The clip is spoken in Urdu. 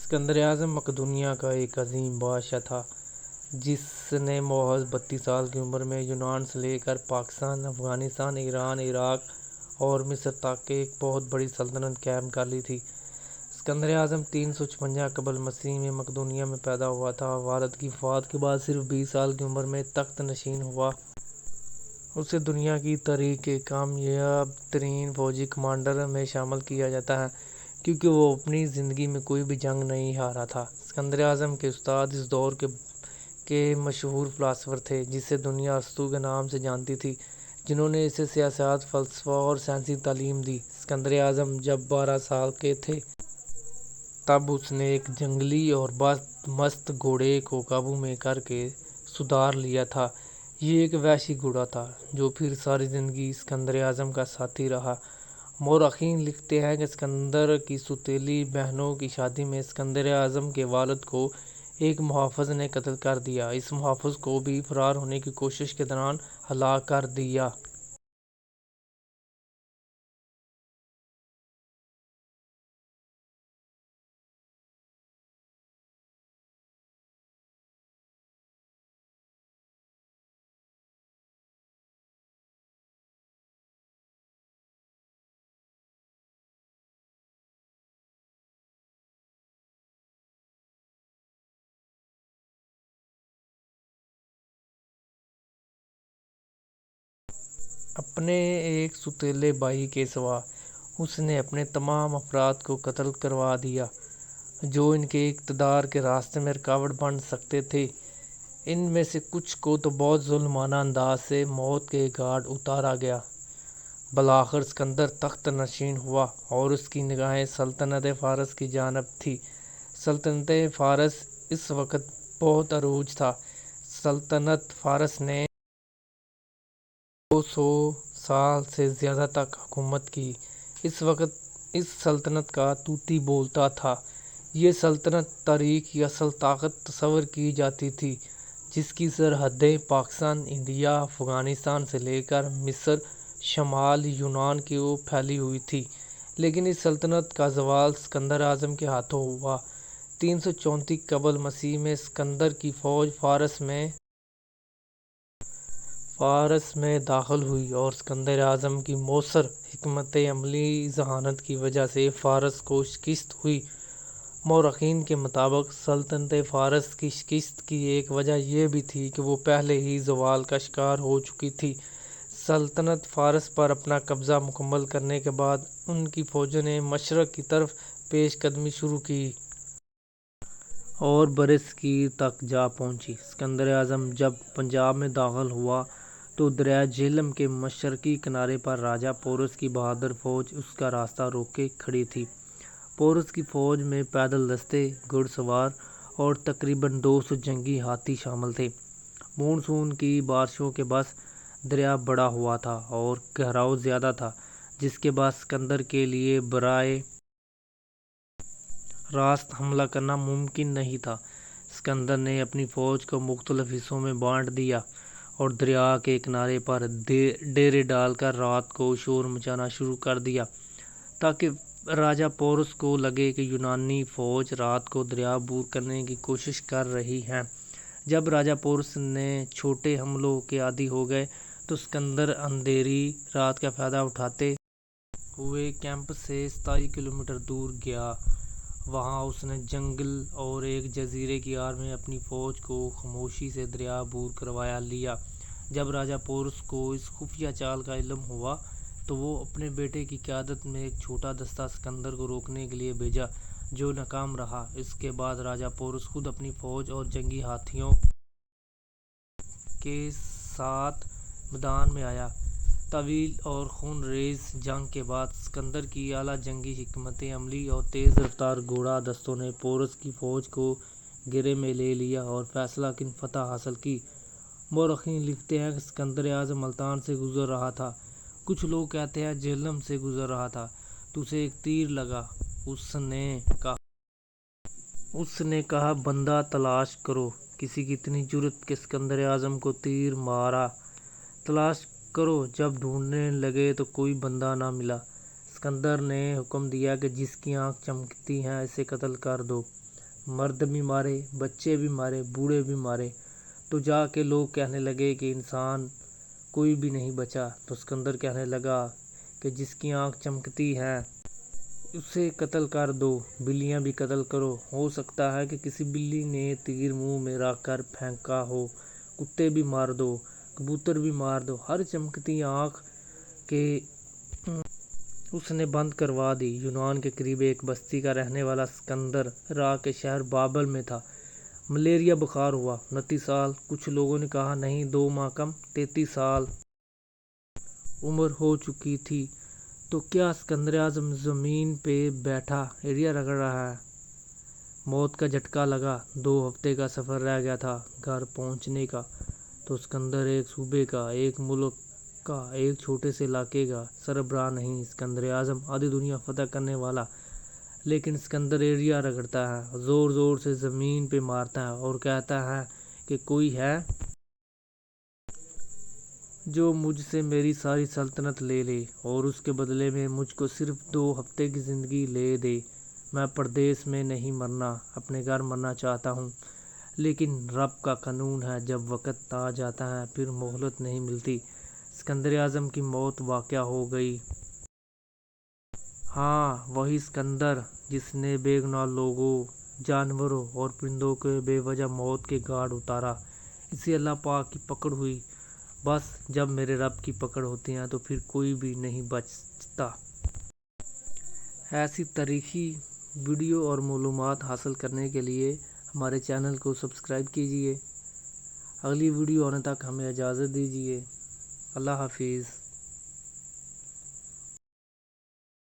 اسکندر اعظم مقدونیہ کا ایک عظیم بادشاہ تھا جس نے محض 32 سال کی عمر میں یونان سے لے کر پاکستان، افغانستان، ایران، عراق اور مصر تک ایک بہت بڑی سلطنت قائم کر لی تھی۔ اسکندر اعظم 356 قبل مسیح میں مقدونیہ میں پیدا ہوا تھا۔ والد کی وفات کے بعد صرف 20 سال کی عمر میں تخت نشین ہوا۔ اسے دنیا کی تاریخ کے کامیاب ترین فوجی کمانڈر میں شامل کیا جاتا ہے کیونکہ وہ اپنی زندگی میں کوئی بھی جنگ نہیں ہارا تھا۔ اسکندر اعظم کے استاد اس دور کے مشہور فلاسفر تھے جسے دنیا ارسطو کے نام سے جانتی تھی، جنہوں نے اسے سیاست، فلسفہ اور سائنسی تعلیم دی۔ اسکندر اعظم جب 12 سال کے تھے تب اس نے ایک جنگلی اور بدمست گھوڑے کو قابو میں کر کے سدھار لیا تھا۔ یہ ایک وحشی گھوڑا تھا جو پھر ساری زندگی اسکندر اعظم کا ساتھی رہا۔ مورخین لکھتے ہیں کہ اسکندر کی سوتیلی بہنوں کی شادی میں اسکندر اعظم کے والد کو ایک محافظ نے قتل کر دیا۔ اس محافظ کو بھی فرار ہونے کی کوشش کے دوران ہلاک کر دیا۔ اپنے ایک سوتیلے بھائی کے سوا اس نے اپنے تمام افراد کو قتل کروا دیا جو ان کے اقتدار کے راستے میں رکاوٹ بن سکتے تھے۔ ان میں سے کچھ کو تو بہت ظالمانہ انداز سے موت کے گھاٹ اتارا گیا۔ بالآخر اسکندر تخت نشین ہوا اور اس کی نگاہیں سلطنت فارس کی جانب تھیں۔ سلطنت فارس اس وقت بہت عروج تھا۔ سلطنت فارس نے 200 سال سے زیادہ تک حکومت کی۔ اس وقت اس سلطنت کا طوطی بولتا تھا۔ یہ سلطنت تاریخ کی اصل طاقت تصور کی جاتی تھی جس کی سرحدیں پاکستان، انڈیا، افغانستان سے لے کر مصر، شمال یونان کی اور پھیلی ہوئی تھی۔ لیکن اس سلطنت کا زوال اسکندر اعظم کے ہاتھوں ہوا۔ 334 قبل مسیح میں اسکندر کی فوج فارس میں داخل ہوئی اور اسکندر اعظم کی موثر حکمت عملی ذہانت کی وجہ سے فارس کو شکست ہوئی۔ مورخین کے مطابق سلطنت فارس کی شکست کی ایک وجہ یہ بھی تھی کہ وہ پہلے ہی زوال کا شکار ہو چکی تھی۔ سلطنت فارس پر اپنا قبضہ مکمل کرنے کے بعد ان کی فوجوں نے مشرق کی طرف پیش قدمی شروع کی اور برصغیر تک جا پہنچی۔ اسکندر اعظم جب پنجاب میں داخل ہوا تو دریائے جہلم کے مشرقی کنارے پر راجہ پورس کی بہادر فوج اس کا راستہ روکے کھڑی تھی۔ پورس کی فوج میں پیدل دستے، گھڑ سوار اور تقریباً 200 جنگی ہاتھی شامل تھے۔ مون سون کی بارشوں کے باعث دریا بڑھا ہوا تھا اور گہراؤ زیادہ تھا جس کے باعث اسکندر کے لیے براہ راست حملہ کرنا ممکن نہیں تھا۔ اسکندر نے اپنی فوج کو مختلف حصوں میں بانٹ دیا اور دریا کے کنارے پر ڈیرے ڈال کر رات کو شور مچانا شروع کر دیا تاکہ راجہ پورس کو لگے کہ یونانی فوج رات کو دریا عبور کرنے کی کوشش کر رہی ہے۔ جب راجہ پورس نے چھوٹے حملوں کے عادی ہو گئے تو اسکندر اندھیری رات کا فائدہ اٹھاتے ہوئے کیمپ سے 27 کلومیٹر دور گیا۔ وہاں اس نے جنگل اور ایک جزیرے کی آڑ میں اپنی فوج کو خاموشی سے دریا عبور کروا لیا۔ جب راجہ پورس کو اس خفیہ چال کا علم ہوا تو وہ اپنے بیٹے کی قیادت میں ایک چھوٹا دستہ اسکندر کو روکنے کے لیے بھیجا جو ناکام رہا۔ اس کے بعد راجہ پورس خود اپنی فوج اور جنگی ہاتھیوں کے ساتھ میدان میں آیا۔ طویل اور خون ریز جنگ کے بعد اسکندر کی اعلیٰ جنگی حکمت عملی اور تیز رفتار گھوڑا دستوں نے پورس کی فوج کو گھیرے میں لے لیا اور فیصلہ کن فتح حاصل کی۔ مورخین لکھتے ہیں کہ اسکندر اعظم ملتان سے گزر رہا تھا۔ کچھ لوگ کہتے ہیں جہلم سے گزر رہا تھا تو اسے ایک تیر لگا۔ اس نے کہا بندہ تلاش کرو۔ کسی کی اتنی جرأت کہ اسکندر اعظم کو تیر مارا۔ تلاش کرو، جب ڈھونڈنے لگے تو کوئی بندہ نہ ملا۔ اسکندر نے حکم دیا کہ جس کی آنکھ چمکتی ہے اسے قتل کر دو، مرد بھی مارے، بچے بھی مارے، بوڑھے بھی مارے۔ تو جا کے لوگ کہنے لگے کہ انسان کوئی بھی نہیں بچا۔ تو اسکندر کہنے لگا کہ جس کی آنکھ چمکتی ہے اسے قتل کر دو، بلیاں بھی قتل کرو، ہو سکتا ہے کہ کسی بلی نے تیر منہ میں رکھ کر پھینکا ہو، کتے بھی مار دو، کبوتر بھی مار دو، ہر چمکتی آنکھ کے اس نے بند کروا دی۔ یونان کے قریب ایک بستی کا رہنے والا اسکندر عراق کے شہر بابل میں تھا۔ ملیریا بخار ہوا، 29 سال۔ کچھ لوگوں نے کہا نہیں 2 ماہ کم، 33 سال عمر ہو چکی تھی۔ تو کیا اسکندر اعظم زمین پہ بیٹھا ایڑیاں رگڑ رہا ہے؟ موت کا جھٹکا لگا۔ 2 ہفتے کا سفر رہ گیا تھا گھر پہنچنے کا۔ تو اسکندر ایک صوبے کا، ایک ملک کا، ایک چھوٹے سے علاقے کا سربراہ نہیں، اسکندر اعظم آدھی دنیا فتح کرنے والا۔ لیکن اسکندر ایڑیاں رگڑتا ہے، زور زور سے زمین پہ مارتا ہے اور کہتا ہے کہ کوئی ہے جو مجھ سے میری ساری سلطنت لے لے اور اس کے بدلے میں مجھ کو صرف 2 ہفتے کی زندگی لے دے۔ میں پردیس میں نہیں مرنا، اپنے گھر مرنا چاہتا ہوں۔ لیکن رب کا قانون ہے، جب وقت آ جاتا ہے پھر مہلت نہیں ملتی۔ اسکندر اعظم کی موت واقع ہو گئی۔ ہاں، وہی اسکندر جس نے بے گناہ لوگوں، جانوروں اور پرندوں کو بے وجہ موت کے گھاٹ اتارا۔ اسے اللہ پاک کی پکڑ ہوئی۔ بس جب میرے رب کی پکڑ ہوتی ہے تو پھر کوئی بھی نہیں بچتا۔ ایسی تاریخی ویڈیو اور معلومات حاصل کرنے کے لیے ہمارے چینل کو سبسکرائب کیجیے۔ اگلی ویڈیو آنے تک ہمیں اجازت دیجیے۔ اللہ حافظ۔